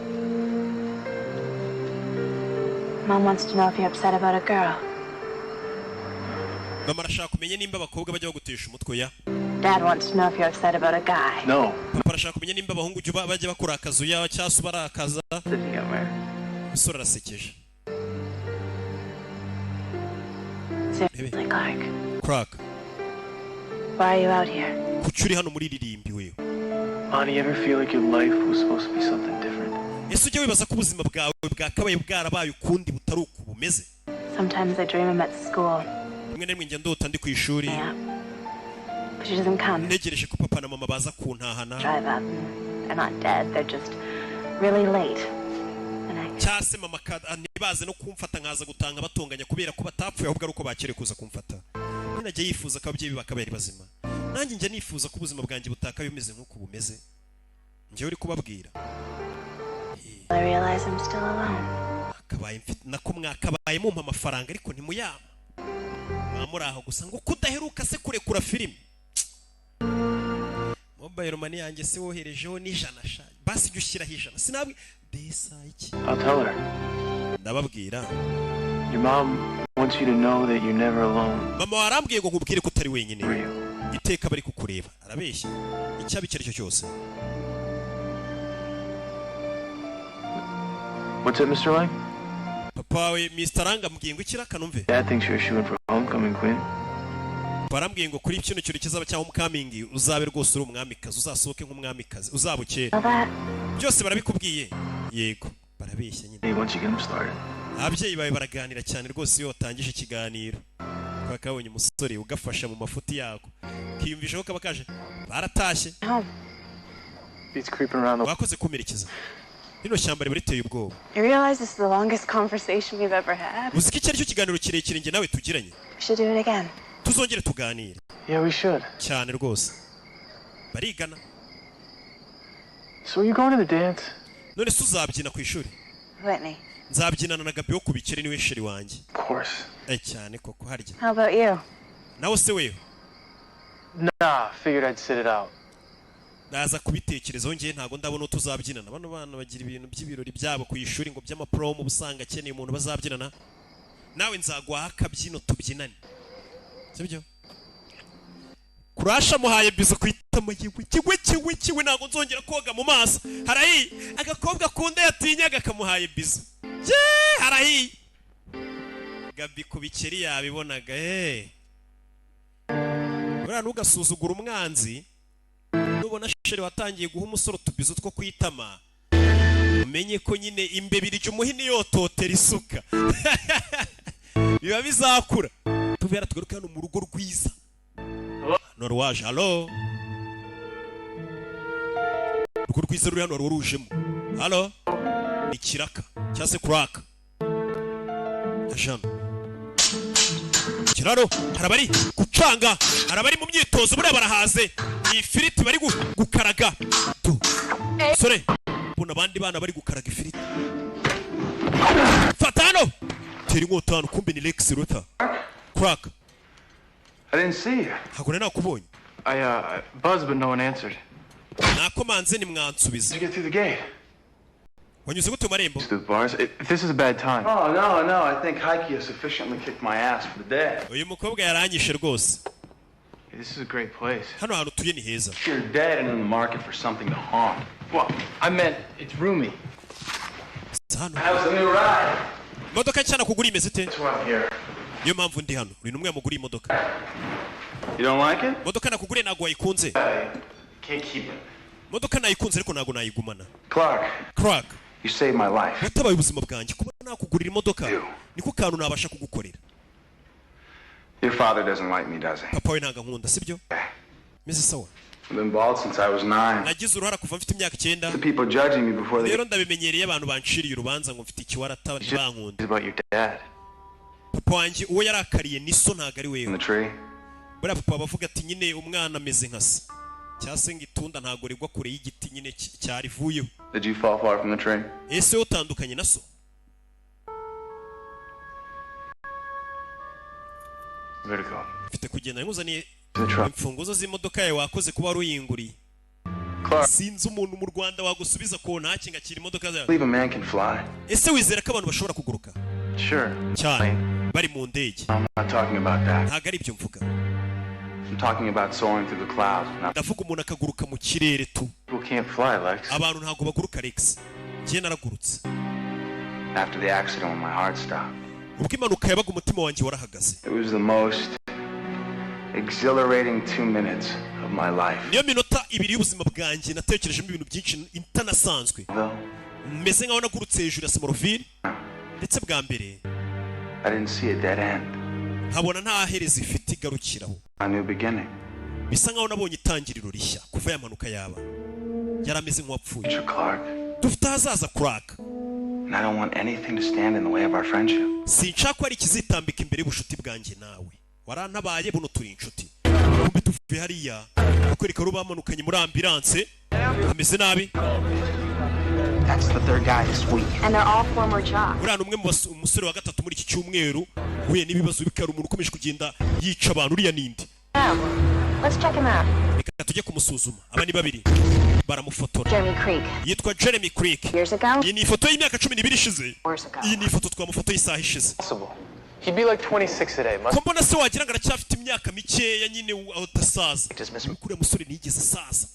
Mom wants to know if you're upset about a girl. mama arashaka kumenya nimba abakobwa bajya bagutesha umutwe ya Dad wants to know if you're upset about a guy. No. papa arashaka kumenya nimba abahungu bajya bakora akazu yawe cyangwa se barakaza Somewhere. umusore arasekeje Seriously, Clark. Clark Why are you out here? kuki uri hano muri iri rimbi wewe Bonnie, you ever feel like your life was supposed to be something different? ese ujya wibaza ko ubuzima bwawe bwakabaye bwarabaye ukundi butari uku bumeze Sometimes I dream I'm at school. rimwe na rimwe njya ndota ndi ku ishuri Yeah. But she doesn't come. ntegereje ko papa na mama baza kuntahana Drive up. They're not dead. They're just really late. And I cyangwa se mama ntibaze no kumfata nkaza gutanga batunganya kubera ko batapfuye ahubwo ari uko bakere kuza kumfata. Ninajya yifuza ko ababyeyi bakabari bazima. Nanjye njya nifuza ko ubuzima bwanjye butakaye bumeze nk'uko bumeze. Njye uri kubabwira. realize I'm still alone. Akabaye mfite nako mwakabaye mumpa amafaranga ariko ntimuyama. Mwamuri aho gusa ngo kudaheruka se kurekura filime. Mobile money yanjye se woherejeho n'ijana sha. Basi jya ushyiraho ijana. Sinabwi desa iki. I'll tell her. Ndababwira. Your mom wants you to know that you're never alone. Mama warambwiye ngo nkubwire ko utari For wenyine. real. Iteka bari kukureba. Arabeshya. Icyaba icyo aricyo cyose. What's it, Mr. Lang? Papa we Mr. Ranga mbwiye ngo ikiraka numve. Dad thinks you're shooting for homecoming queen. Barambwiye ngo kuri kino cyuri kizaba cya homecoming uzabe rwose uri umwamikazi uzasohoke nk'umwamikazi uzabukera. All that. Byose barabikubwiye. Yego. Barabeshya nyine. Hey, once you get him started. Ababyeyi bawe baraganira cyane rwose iyo watangije ikiganiro. Bakabonye umusore ugafasha mu mafuti yako. Kiyumvisha ko kaba kaje. Baratashye. Home. He's creeping around the... Wakoze kumerekeza. Rino shyamba riba riteye ubwoba. You realize this is the longest conversation we've ever had? Uzi ko iki ari cyo kiganiro kirekire njye nawe tugiranye. We should do it again. Tuzongere tuganire. Yeah, we should. Cyane rwose. Barigana. So are you going to the dance? None se uzabyina ku ishuri? Whitney, Nzabyinana na Gabi wo ku bikeri niwe sheri wanjye. Of course. Cyane koko harya. how about you? Nawe se wewe? Nah, figured I'd sit it out. Naza kubitekerezaho njye ntago ndabona tuzabyinana. Bano bana bagira ibintu by'ibirori byabo ku ishuri ngo by'amapromo busanga akeneye umuntu bazabyinana. Nawe nzagwaha akabyino tubyinane. Sibyo? Kurasha muhaye bizo kwitama kiwe ntago nzongera koga mu maso. Harayi agakobwa kunda yatinyaga kamuhaye bizo. Harayi. Gabi ku bikeri yabibonaga Buriya ntugasuzugura umwanzi. Nubona sheri watangiye guha umusoro tubizo two kwitama. Umenye ko nyine imbebirije umuhini yototera isuka. Biba bizakura. Tubera tugaruka hano mu rugo rwiza. Norwaje, hallo. Rugo rwiza ruri hano rurujemo. Hallo. Ni kiraka cyangwa se kuraka. Ajana. Kiraro harabari gucanga harabari mu myitozo buriya barahaze ni ifiriti bari gukaraga sore mbona abandi bana bari gukaraga ifiriti fatano teri nkotano kumbe ni Lex Ruta crack I didn't see you. hagone nakubonye I buzzed, but no one answered. nakomanze ni mwansubiza Did you get through the gate? wanyuze gute marembo Through the bars? This is a bad time. Oh, no. I think Heike has sufficiently kicked my ass for the day. uyu mukobwa yaranyishe rwose This is a great place. hano hantu tuye ni heza You're dead and in the market for something to haunt. Well, I meant it's roomy. hano How's the new ride? imodoka cyana kugura imeze ite That's why I'm here. niyo mpamvu ndi hano uri numwe mugura imodoka You don't like it? imodoka nakugure ntago wayikunze I can't keep it. imodoka nayikunze ariko ntago nayigumana Clark, crack you saved my life. watabaye ubuzima bwanjye kuba nakugurira imodoka niko kantu nabasha kugukorera Your father doesn't like me, does he? papa we ntago nkunda sibyo meze sawa I've been bald since I was 9. nagize uruhara kuva mfite imyaka 9 The people judging me before they rero ndabimenyereye abantu banciriye urubanza ngo mfite ikiwarata It's ntibankunda about your dad. papa wanjye uwo yarakariye niso ntago ari in wewe the tree. buriya papa bavuga ati nyine umwana ameze nka se cyangwa se ngo itunda ntago rigwa kure y'igiti nyine cyarivuyeho Did you fall far from the tree? ese utandukanye na so Where'd it go? mfite kugenda nkuzaniye In the truck. imfunguzo z'imodoka yawe wakoze kuba wari uyinguriye Clark, sinzi umuntu mu Rwanda wagusubiza ko ntacyo akira imodoka zawe believe a man can fly. ese wizera ko abantu bashobora kuguruka Sure. cyane bari mu ndege I'm not talking about that. ntago ari ibyo mvuga I'm talking about soaring through the clouds. Now, ndavuga umuntu akaguruka mu kirere tu People can't fly, Lex. abantu ntago baguruka Rex njye naragurutse after the accident when my heart stopped, ubwo impanuka yabaga umutima wanjye warahagaze it was the most exhilarating 2 minutes of my life. niyo minota ibiri y'ubuzima bwanjye natekerejemo ibintu byinshi itanasanzwe Though meze nkaho nagurutse hejuru ya Simoroville ndetse bwa mbere I didn't see a dead end. nkabona nta hereza ifite igarukiraho. A new beginning. Bisa nkaho nabonye itangiriro rishya kuva yamanuka yaba yarameze nk'uwapfuye. Mr. Clark. Dufite ahazaza Clark. And I don't want anything to stand in the way of our friendship. Sinshaka ko ari ikizitambika imbere y'ubushuti bwanjye nawe. Warantabaye buno turi inshuti. Kumbe tuvuye hariya akwereka ro bamanukanye muri ambulance ameze nabi. That's the third guy this week. And they're all former jocks. Urana umwe mu musore wa gatatu muri iki cyumweru huye n'ibibazo bikara umuntu ukomeje kugenda yica abantu uriya nindi. Let's check him out. Reka tujye kumusuzuma. Aba ni babiri baramufotora. Jeremy Creek. Yitwa Jeremy Creek. Years ago? Iyi ni ifoto y'imyaka 12 ishize. Years ago. Iyi ni ifoto twamufoto y'isaha ishize. Possible. He'd be like 26 today. Ko mbona se wagira ngo aracyafite imyaka mikeya nyine utasaza. Kuri musore nigeze saza.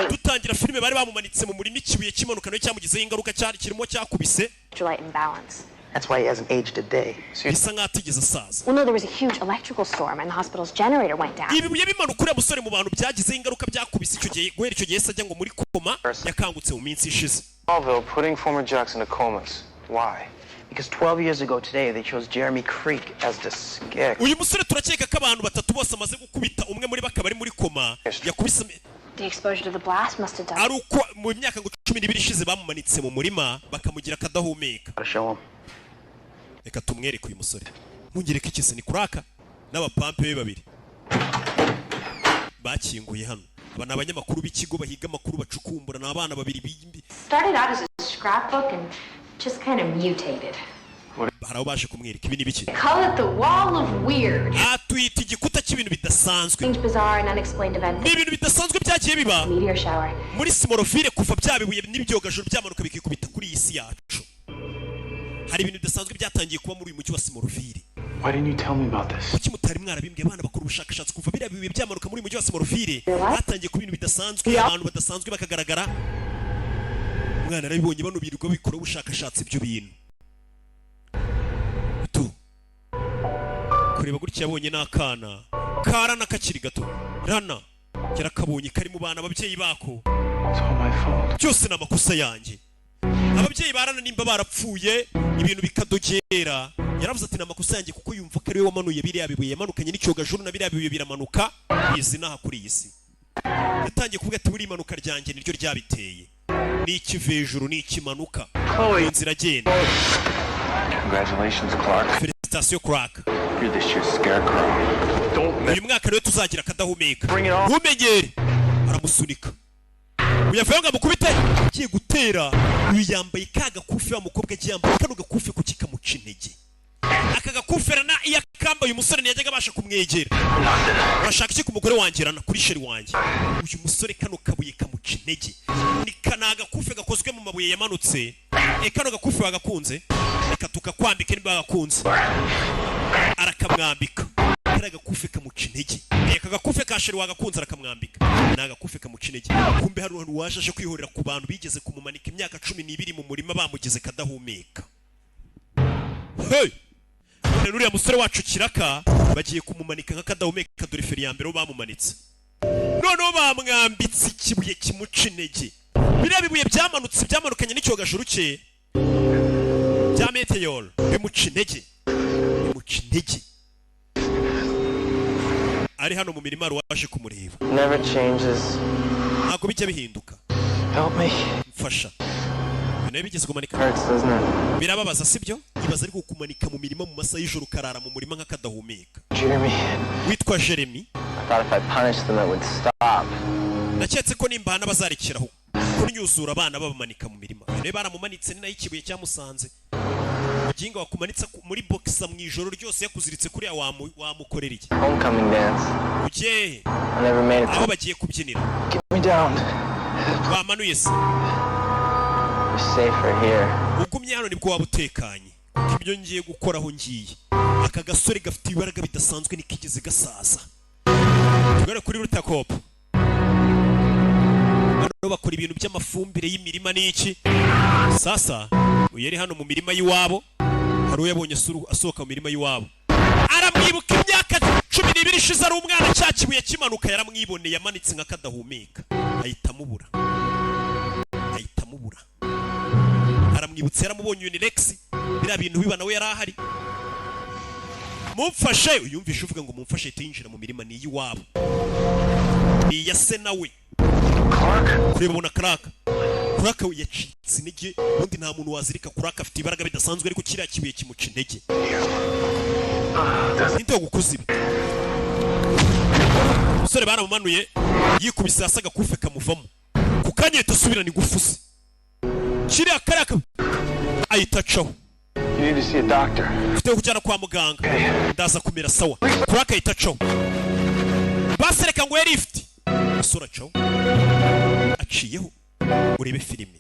Dutangira filime bari bamumanitse mu murima ikibuye kimanukano cyamugizeho ingaruka cyari kirimo cyakubise. Electrolyte imbalance. That's why he hasn't aged a day. Bisa nkatigeze saza. Well, no, there was a huge electrical storm and the hospital's generator went down. Ibi buye bimanuka uriya musore mu bantu byagizeho ingaruka byakubise icyo gihe guhera icyo gihe sajya ngo muri koma yakangutse mu minsi ishize. Smallville putting former jocks into comas. Why? Because 12 years ago today, they chose Jeremy Creek as the scare. Uyu musore turakeka ko abantu batatu bose amaze gukubita umwe muri bakaba ari muri koma yakubise. The exposure to the blast must have done. Ari uko mu myaka ngo 12 ishize bamumanitse mu murima bakamugira kadahumeka. Show him. Reka tumwereke uyu musore. Mungereke ikise ni kuraka n'abapampe be babiri. Bakinguye hano. Abana abanyamakuru b'ikigo bahiga amakuru bacukumbura n'abana babiri bimbi. Started out as a scrapbook and just kind of mutated. Haraho baje kumwereka ibi ni biki. Call it the wall of weird. Atwita igikuta cy'ibintu bidasanzwe. Strange, bizarre and unexplained events. Ni ibintu bidasanzwe byagiye biba. Meteor shower. Muri Smallville kuva byabibuye n'ibyogajuru byamanuka bikikubita kuri iyi si yacu. Hari ibintu bidasanzwe byatangiye kuba muri uyu mujyi wa Smallville. Why didn't you tell me about this? Kuki mutari mwarabimbwiye abana bakora ubushakashatsi kuva birabibuye byamanuka muri uyu mujyi wa Smallville. Hatangiye kuba ibintu bidasanzwe abantu badasanzwe bakagaragara. Mwana arabibonye bano birirwa bikora ubushakashatsi ibyo bintu. Kureba gutya yabonye n'akana karana kakiri gato rana yarakabonye kari mu bana ababyeyi bako. Cyose na makosa yanjye. Ababyeyi barana nimba barapfuye ibintu bikadogera. Yaravuze ati na makosa yanjye kuko yumva ko ari we wamanuye biriya bibuye yamanukanye n'icyogajuru na biriya bibuye biramanuka izi naha kuri iyi si. Yatangiye kuvuga ati buri imanuka ryanjye niryo ryabiteye. Ni ikivejuru ni ikimanuka. Inzira agenda. Congratulations, Clark. Station Clark. You're this year's scarecrow. Uyu mwaka rero tuzagira kadahumeka. Ntumenyere. Aramusunika. Uyavuye ngo amukubite kiye gutera. Uyu yambaye kaga kufi wa mukobwa yambaye kano gakufi ku kikamuca intege. Aka gakufera na iya kamba uyu musore ntiyajyaga abasha kumwegera. Urashaka iki ku mugore wangerana kuri sheri wanjye. Uyu musore kano kabuye kamuca intege. Ni kanaga kufi gakozwe mu mabuye yamanutse. Kano gakufi wagakunze. Reka tukakwambike niba wagakunze. Arakamwambika. Karaga kufi kamuca intege. Kagakufi ka sheri wagakunze arakamwambika. Naga kufi kamuca intege. Kumbe hari umuntu waje kwihorera ku bantu bigeze kumumanika imyaka 12 mu murima bamugeze kadahumeka. Hey! Uriya musore wacu kiraka bagiye kumumanika nk'akadahumeka dore feri ya mbere bamumanitse. Noneho bamwambitse ikibuye kimuca intege. Biriya bibuye byamanutse byamanukanye n'icyogajuru cye. Bya meteor bimuca intege. Bimuca intege. Ari hano mu mirima waje kumureba. Never changes. Ntabwo bijya bihinduka. Help me. Mfasha. Nawe bigeze kumanika. Hurts, doesn't it? Birababaza sibyo? Ibaza ariko kumanika mu mirima mu masaha y'ijoro karara mu murima nk'akadahumeka. Jeremy. Witwa Jeremy. I thought if I punished them it would stop. Naketse ko nimbana bazarekeraho. Kunyuzura abana babamanika mu mirima. Nawe baramumanitse ni nayo ikibuye cyamusanze. Muginga wakumanitsa muri boxa mu ijoro ryose yakuziritse kuri ya wamukorera iki. Homecoming dance. Ugiye. I never made it. Abo bagiye kubyinira. Get me down. Bamanuye se. You're safer here. Ugumye hano nibwo wabutekanye. Ibyo ngiye gukora aho ngiye. Aka gasore gafite ibaraga bidasanzwe nikigeze gasaza. Tugare kuri Rutakopa. Bano bakora ibintu by'amafumbire y'imirima n'iki. Sasa uyeri hano mu mirima yiwabo. Hari uyabonye asohoka mu mirima yiwabo. Aramwibuka imyaka 12 ishize ari umwana cyakibuye kimanuka yaramwiboneye yamanitse nk'akadahumeka. Ahita mubura. Aramwibutse yaramubonye Unilex bira bintu biba nawe yarahari mumfashe uyumvishe uvuga ngo mumfashe ahita yinjira mu mirima ni iyiwabo ni iya se nawe kureba ubona Clark we yacitse intege ubundi nta muntu wazirika Clark afite ibaraga bidasanzwe ariko kiriya kibuye kimuca intege ninde wagukoze ibi umusore baramumanuye yikubise hasi agakufe kamuvamo ku kanya ahita asubirana ingufu ze kiriya Clark ahita acaho You need to see a doctor. ufite kujyana kwa muganga ndaza kumera sawa Clark ahita acaho basereka ngo yari ifite umusore acaho aciyeho urebe filime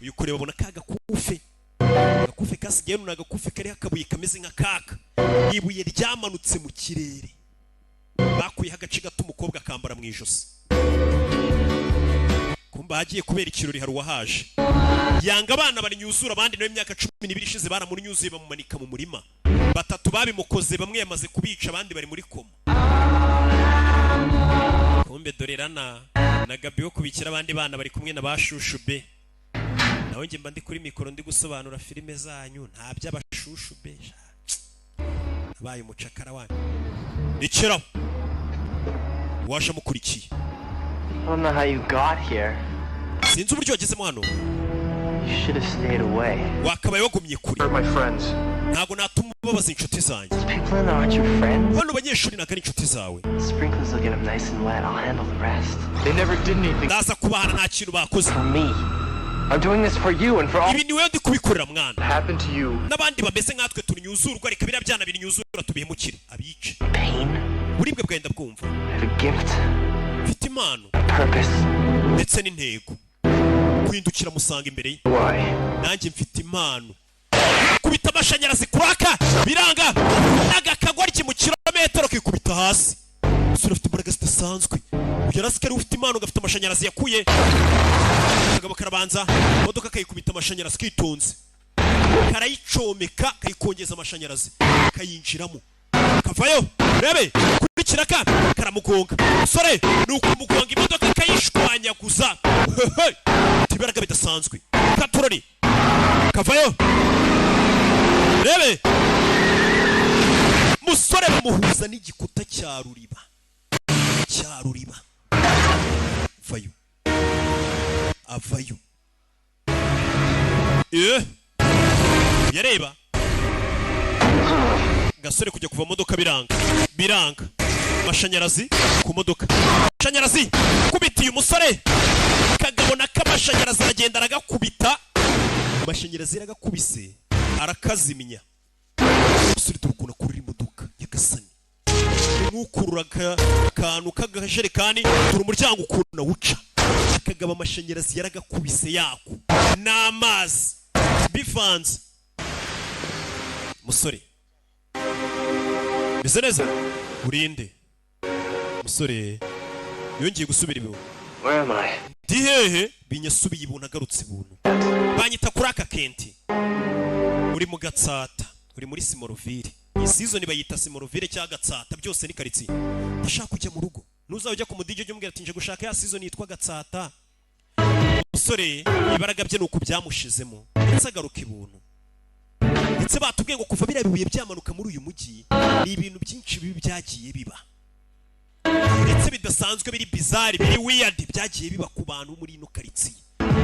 uyu kureba abona ka agakufe kasigaye n'agakufe kariho akabuye kameze nka kaka ibuye ryamanutse mu kirere bakuyeho agace gato umukobwa akambara mu ijosi kumba hagiye kubera ikirori hari uwahaje yanga abana bari nyuzura abandi nawe imyaka 12 ishize baramunyuzuye bamumanika mu murima batatu babimukoze bamwe yamaze kubica abandi bari muri koma kumbe dorerana na Gabi wo kubikira abandi bana bari kumwe na bashushu be nawe nge mba ndi kuri mikoro ndi gusobanura filime zanyu nta by'abashushu be abaye umucakara wanyu ikiraho waje mukurikiye I don't know how you got here. sinzi uburyo wagezemo hano You should have stayed away. wakabaye wagumye kuri They're my friends. ntago natuma ubabaza inshuti zanjye People in there aren't your friends. bano banyeshuri ntago ari inshuti zawe Sprinklers will get them nice and wet. I'll handle the rest. They never did anything ndaza kubahana nta kintu bakoze For me. I'm doing this for you and for all ibi niwe ndi kubikorera mwana that happened to you. n'abandi bameze nkatwe tunyuzurwa reka biriya byana binyuzura tubihemukire abice pain. buribwe bwenda bwumva I have a gift, mfite impano a purpose. ndetse n'intego guhindukira musanga imbere ye Why? nanjye mfite impano kubita amashanyarazi kuraka biranga n'agakagoryi mu kilometero kikubita hasi usura ufite imbaraga zidasanzwe yarasikari ufite impano gafite amashanyarazi yakuye akagabo karabanza imodoka kayikubita amashanyarazi kitonze karayicomeka kayikongeza amashanyarazi kayinjiramo kavayo rebe kurikira ka karamugonga sore nuko mugonga imodoka kayishwanyaguza tibaraga bidasanzwe katuroni kavayo rebe musore bamuhuza n'igikuta cya ruriba vayo avayo yareba gasore kujya kuva modoka biranga mashanyarazi ku modoka mashanyarazi kubitiye umusore kagabona kamashanyarazi aragenda aragakubita mashanyarazi aragakubise arakaziminya umusore turukuna kuri imodoka yagasani n'ukurura kantu kagajerekani turi umuryango ukuna wuca kagaba amashanyarazi yaragakubise yako n'amazi bivanze musore bize neza urinde musore yongeye gusubira ibintu Where am I? ndi hehe binyasubiye ibuntu agarutse ibuntu banyita kuri aka kenti uri mu Gatsata uri muri Simoroville iyi season bayita Simoroville cyangwa Gatsata byose ni karitsiye ndashaka kujya mu rugo nuzajya ku mudije ujye umbwira ati nje gushaka ya season yitwa Gatsata umusore ibaraga bye nuko byamushizemo ndetse agaruka ibuntu ndetse batubwiye ngo kuva biriya bibuye byamanuka muri uyu mujyi ni ibintu byinshi bibi byagiye biba ndetse bidasanzwe biri bizarre biri weird byagiye biba ku bantu muri ino karitsiye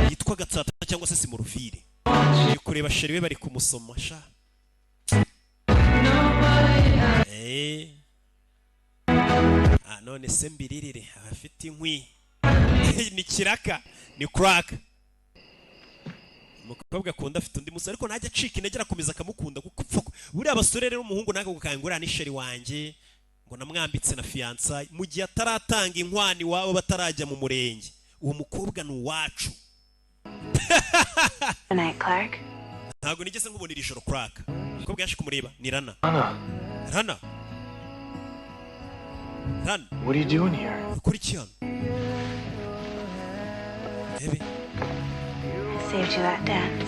yitwa Gatsata cyangwa se Simoroville uri kureba sheriwe bari kumusoma sha none se mbiririre afite inkwi ni kiraka ni crack umukobwa akunda afite undi musore ariko najya acika intege arakomeza akamukunda kuko buriya abasore rero umuhungu naka gukangura n'isheri wanjye ngo namwambitse na fiança mu gihe ataratanga inkwani wabo batarajya mu murenge uwo mukobwa ni uwacu Good night, Clark. ntago nigeze nkubonera ijoro crack umukobwa yaje kumureba ni Rana What are you doing here? ukora iki hano ebe I saved you that dance.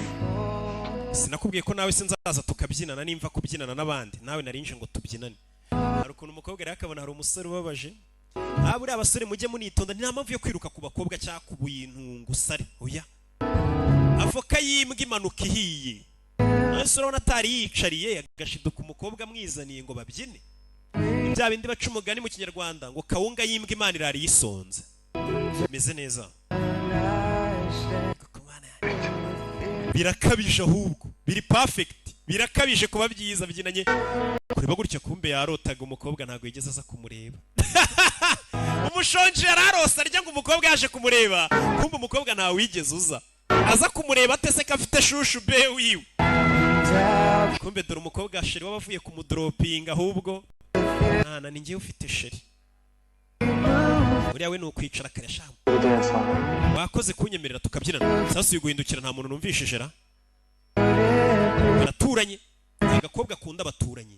sinakubwiye ko nawe sinzaza tukabyinana nimva kubyinana n'abandi nawe narinje ngo tubyinane hari ukuntu umukobwa rero akabona hari umusore ubabaje buriya abasore mujye munitonda nta mpamvu yo kwiruka ku bakobwa cyangwa ku bintu ngusare oya avoka yimbwa imanuka ihiye mbese urabona atari yicariye agashiduka umukobwa amwizaniye ngo babyine. Bya bindi baca umugani mu kinyarwanda ngo kawunga yimbwa Imana irari yisonze. Bimeze neza. Birakabije ahubwo biri perfect, birakabije kuba byiza byinanye. Kureba gutya kumbe yarotaga umukobwa ntago yigeze aza kumureba. Umushonje yararosa arya ngo umukobwa yaje kumureba, kumbe umukobwa ntawe wigeze uza aza kumureba atese ko afite shushu be wiwe. Kumbe dore umukobwa sheri wabavuye kumudropinga ahubwo nana ningiye ufite sheri. Uriya we nukwicara karesha. Wakoze kunyemerera tukabyinana. Sasa uguhindukira nta muntu numvishije ra. Baraturanye. Agakobwa akunda baturanye.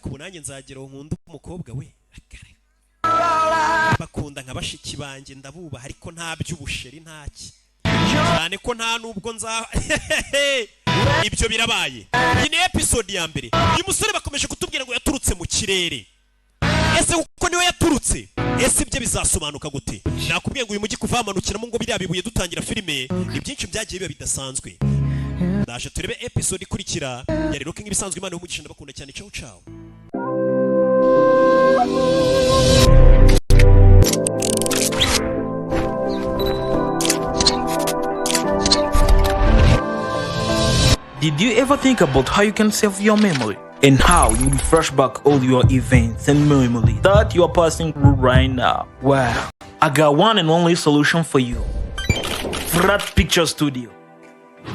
Kuko nanjye nzagera nkunda umukobwa we. Bakunda nka bashiki banjye ndabuba ariko nta by'ubusheri ntaki. Cyane ko nta nubwo nza ibyo birabaye. Iyi ni episode ya mbere. Uyu musore bakomeje kutubwira ngo yaturutse mu kirere. Ese uko niwe yaturutse? Ese ibyo bizasobanuka gute? Nakubwiye ngo uyu mujyi kuvamanukiramo ngo biriya bibuye dutangira filime, ni byinshi byagiye biba bidasanzwe. Ndaje turebe episode ikurikira. Yari Rocking ibisanzwe Imana y'umugisha ndabakunda cyane. Ciao ciao. Did you ever think about how you can save your memory and how you refresh back all your events and memories that you are passing through right now? Well, I got one and only solution for you. Flat Picture Studio.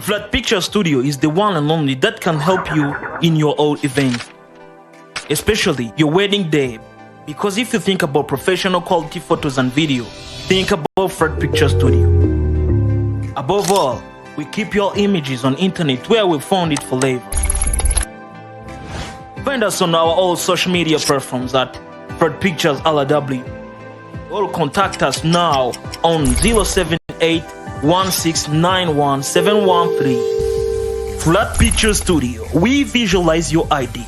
Flat Picture Studio is the one and only that can help you in your old events, especially your wedding day. Because if you think about professional quality photos and video, think about Flat Picture Studio. Above all, we keep your images on internet where we found it forever. Find us on our all social media platforms at Fred Pictures LW, or contact us now on 078-1691713. Flat Picture Studio, we visualize your idea.